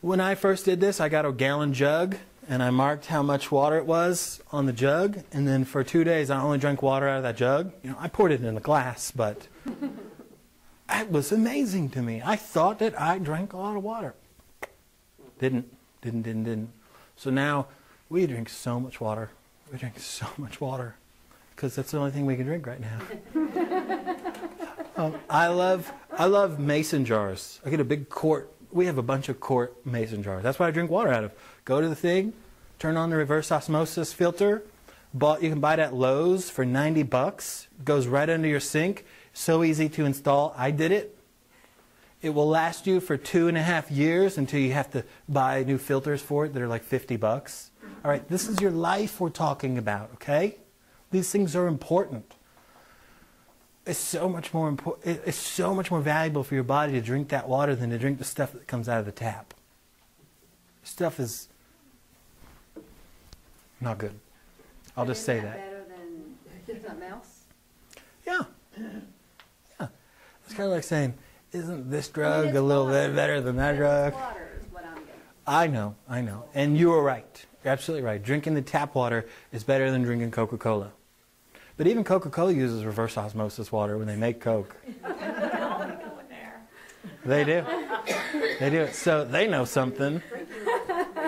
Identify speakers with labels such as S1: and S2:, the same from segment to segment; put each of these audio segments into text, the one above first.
S1: When I first did this, I got a gallon jug, and I marked how much water it was on the jug, and then for 2 days I only drank water out of that jug. You know, I poured it in a glass, but it was amazing to me. I thought that I drank a lot of water. Didn't. So now we drink so much water. We drink so much water because that's the only thing we can drink right now. I love mason jars. I get a big quart. We have a bunch of quart mason jars. That's what I drink water out of. Go to the thing, turn on the reverse osmosis filter. You can buy it at Lowe's for $90. It goes right under your sink. So easy to install. I did it. It will last you for 2.5 years until you have to buy new filters for it that are like $50. All right, this is your life we're talking about, okay? These things are important. It's so much more important. It's so much more valuable for your body to drink that water than to drink the stuff that comes out of the tap. Stuff is not good. I'll just say that.
S2: Better than something else?
S1: Yeah. It's kind of like saying, isn't this drug a little bit better than that drug?
S2: Water is what I'm getting.
S1: I know. And you are right. You're absolutely right. Drinking the tap water is better than drinking Coca-Cola. But even Coca-Cola uses reverse osmosis water when they make Coke. They do. They do it. So they know something.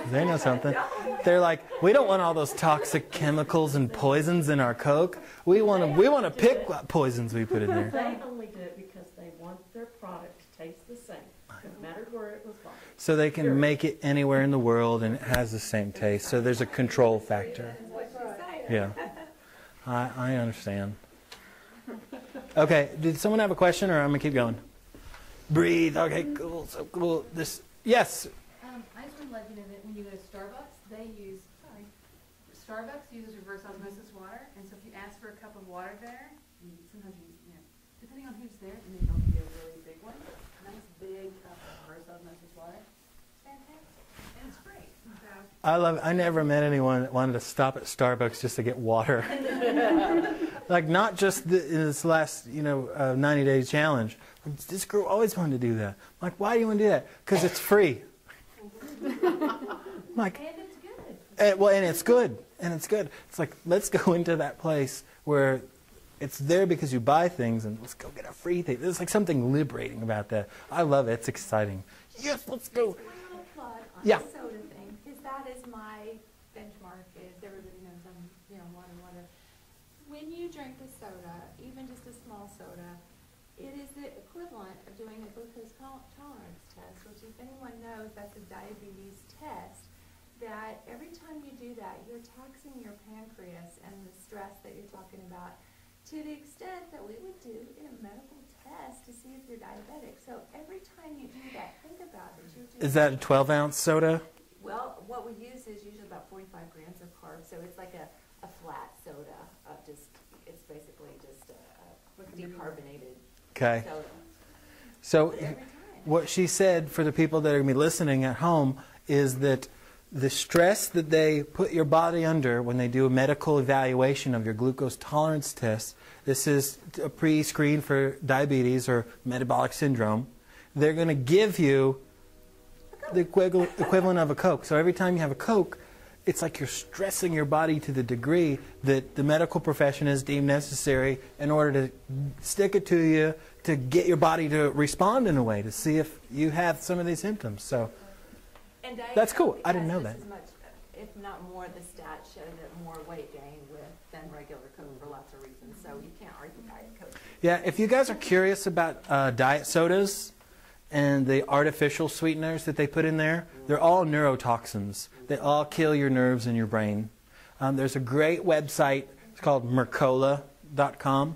S1: They know something. They're like, we don't want all those toxic chemicals and poisons in our Coke. We want to pick what poisons we put in there.
S3: They only do it because they want their product to taste the same, no matter where it was bought.
S1: So they can make it anywhere in the world and it has the same taste. So there's a control factor. Yeah. I understand. Okay, did someone have a question, or I'm going to keep going? Breathe. Okay, cool. So cool. Yes?
S4: I just want to let you know that when you go to Starbucks, Starbucks uses reverse osmosis water, and so if you ask for a cup of water there, sometimes depending on who's there, and they'll give you a really big one, a nice big cup of reverse osmosis water. It's fantastic, and it's great.
S1: I love it. I never met anyone that wanted to stop at Starbucks just to get water. Like, not just in this last, 90 days challenge. This girl always wanted to do that. I'm like, why do you want to do that? Because it's free. Like,
S4: And it's good.
S1: and it's good. And it's good. It's like, let's go into that place where it's there because you buy things, and let's go get a free thing. There's like something liberating about that. I love it. It's exciting. Yes, let's go.
S5: Just one little plug on
S1: Yeah.
S5: the soda thing, because that is my benchmark. Is everybody knows I'm, water. When you drink a soda, even just a small soda, it is the equivalent of doing a glucose tolerance test, which, if anyone knows, that's a diabetes test. That every time you do that, you're taxing your pancreas and the stress that you're talking about, to the extent that we would do in a medical test to see if you're diabetic. So every time you do that, think about it.
S1: Is that a 12-ounce soda?
S2: Well, what we use is usually about 45 grams of carbs, so it's like a flat soda. It's basically just a decarbonated
S1: Okay.
S2: soda.
S1: So
S2: Every time.
S1: what she said for the people that are going to be listening at home is that the stress that they put your body under when they do a medical evaluation of your glucose tolerance test, this is a pre-screen for diabetes or metabolic syndrome, they're going to give you the equivalent of a Coke. So every time you have a Coke, it's like you're stressing your body to the degree that the medical profession has deemed necessary in order to stick it to you, to get your body to respond in a way, to see if you have some of these symptoms. So
S2: And
S1: that's cool.
S2: diet
S1: I didn't know
S2: has
S1: that.
S2: As much, if not more, the stats show that more weight gain than regular Coke for lots of reasons. So you can't argue Diet Coke.
S1: yeah, if you guys are curious about diet sodas and the artificial sweeteners that they put in there, they're all neurotoxins. They all kill your nerves in your brain. There's a great website. It's called Mercola.com.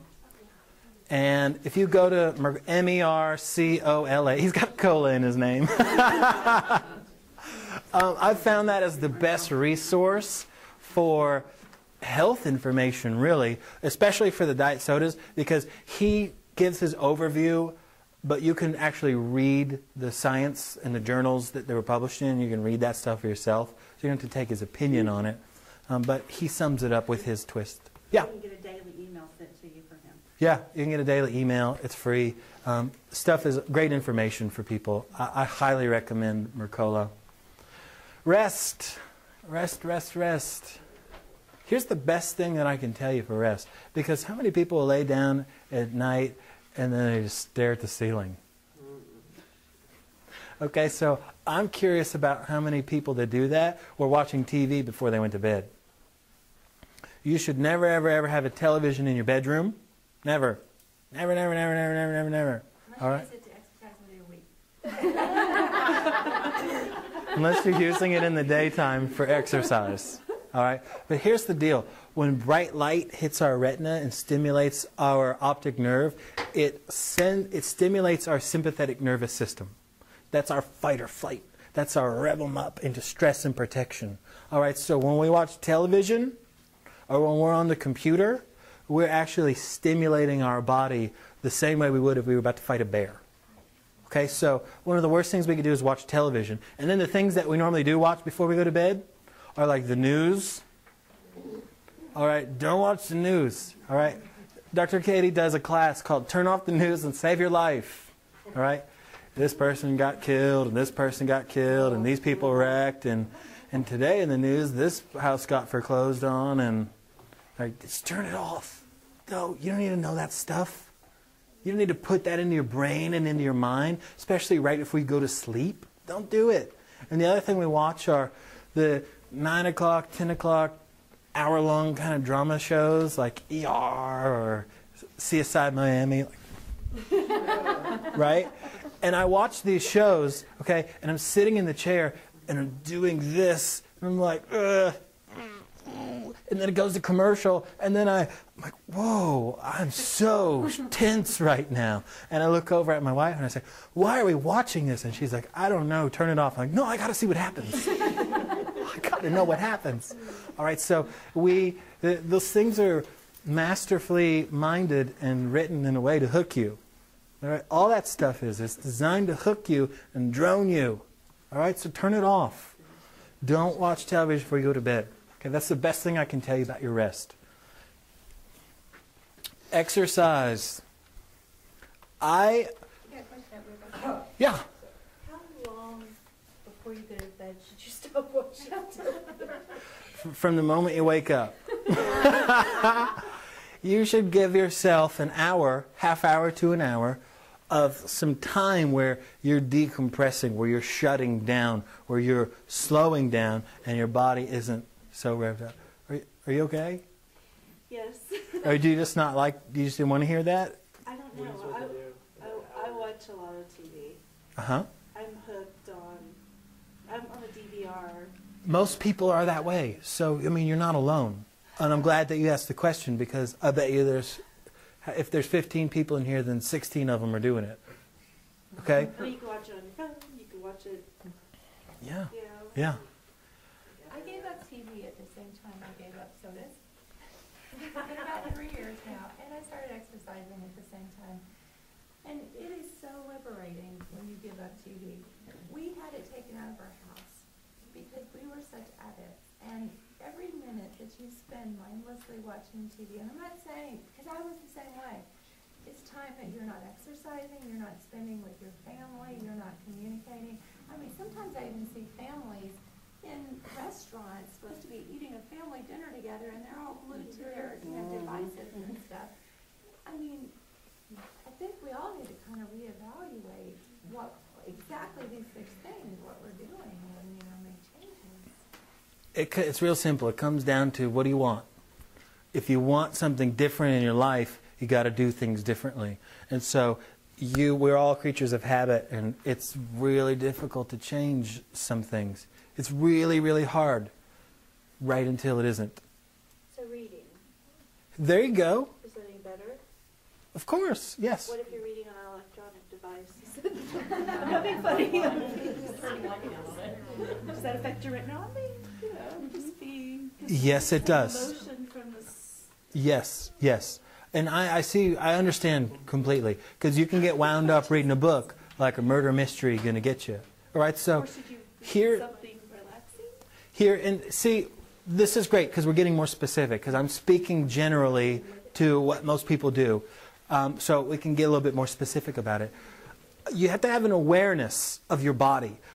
S1: And if you go to Mercola, he's got cola in his name. I've found that as the best resource for health information, really, especially for the diet sodas, because he gives his overview, but you can actually read the science and the journals that they were published in. You can read that stuff for yourself. So you don't have to take his opinion on it. But he sums it up with his twist. Yeah?
S3: You can get a daily email sent to you from him.
S1: Yeah, you can get a daily email. It's free. Stuff is great information for people. I highly recommend Mercola. Rest. Rest, rest, rest. Here's the best thing that I can tell you for rest. Because how many people lay down at night and then they just stare at the ceiling? Okay, so I'm curious about how many people that do that were watching TV before they went to bed. You should never, ever, ever have a television in your bedroom. Never. Never, never, never, never, never, never, never. All right?
S2: Unless you use it to exercise with your week.
S1: Unless you're using it in the daytime for exercise. All right? But here's the deal. When bright light hits our retina and stimulates our optic nerve, it stimulates our sympathetic nervous system. That's our fight or flight. That's our rev them up into stress and protection. All right? So when we watch television or when we're on the computer, we're actually stimulating our body the same way we would if we were about to fight a bear. Okay, so one of the worst things we could do is watch television. And then the things that we normally do watch before we go to bed are like the news. All right, don't watch the news. All right, Dr. Katie does a class called Turn Off the News and Save Your Life. All right, this person got killed and this person got killed and these people wrecked. And today in the news, this house got foreclosed on. And like, just turn it off. No, you don't need to know that stuff. You don't need to put that into your brain and into your mind, especially right if we go to sleep. Don't do it. And the other thing we watch are the 9 o'clock, 10 o'clock, hour-long kind of drama shows like ER or CSI Miami. Right? And I watch these shows, okay, and I'm sitting in the chair and I'm doing this, and I'm like, ugh. And then it goes to commercial, and then I'm like, whoa, I'm so tense right now. And I look over at my wife and I say, why are we watching this? And she's like, I don't know, turn it off. I'm like, no, I got to see what happens. I got to know what happens. All right, so those things are masterfully minded and written in a way to hook you. All right, all that stuff it's designed to hook you and drone you. All right, so turn it off. Don't watch television before you go to bed. Okay, that's the best thing I can tell you about your rest. Exercise.
S2: I got a question at work.
S1: Yeah.
S2: How long before you go to bed should you stop watching television?
S1: From the moment you wake up. You should give yourself an hour, half hour to an hour, of some time where you're decompressing, where you're shutting down, where you're slowing down, and your body isn't so revved up. Are you okay?
S6: Yes.
S1: Or do you just not like, do you just didn't want to hear that?
S6: I don't know. I watch a lot of TV.
S1: Uh-huh.
S6: I'm hooked on, I'm on a DVR.
S1: Most people are that way. So, I mean, you're not alone. And I'm glad that you asked the question, because I bet you if there's 15 people in here, then 16 of them are doing it. Okay?
S6: I mean, you can watch it on your phone, you can watch it,
S1: Yeah.
S6: you know.
S1: Yeah.
S2: I gave up TV at the same time I gave up sodas. It's been about 3 years now, and I started exercising at the same time. And it is so liberating when you give up TV. We had it taken out of our house because we were such addicts. And every minute that you spend mindlessly watching TV, and I'm not saying, because I was the same way, it's time that you're not exercising, you're not spending with your family, you're not communicating. I mean, sometimes I even see families in restaurants supposed to be eating a family dinner together, and they're all glued to their devices and stuff. I mean, I think we all need to kind of reevaluate what exactly these 6 things, what we're doing, and make changes.
S1: It's real simple. It comes down to, what do you want? If you want something different in your life, you got to do things differently. And so we're all creatures of habit, and it's really difficult to change some things. It's really, really hard, right until it isn't.
S6: So reading,
S1: There you go.
S6: is that any better?
S1: Of course, yes.
S6: What if you're reading on an electronic device? I'm having funny. Does that affect your retina? I mean, just be...
S1: Yes, it does.
S6: Motion from this...
S1: Yes, yes. And I understand completely, because you can get wound up reading a book like a murder mystery going to get you. All right, so
S6: Or should you read
S1: here,
S6: something relaxing?
S1: here, and see, this is great because we're getting more specific, because I'm speaking generally to what most people do. So we can get a little bit more specific about it. You have to have an awareness of your body.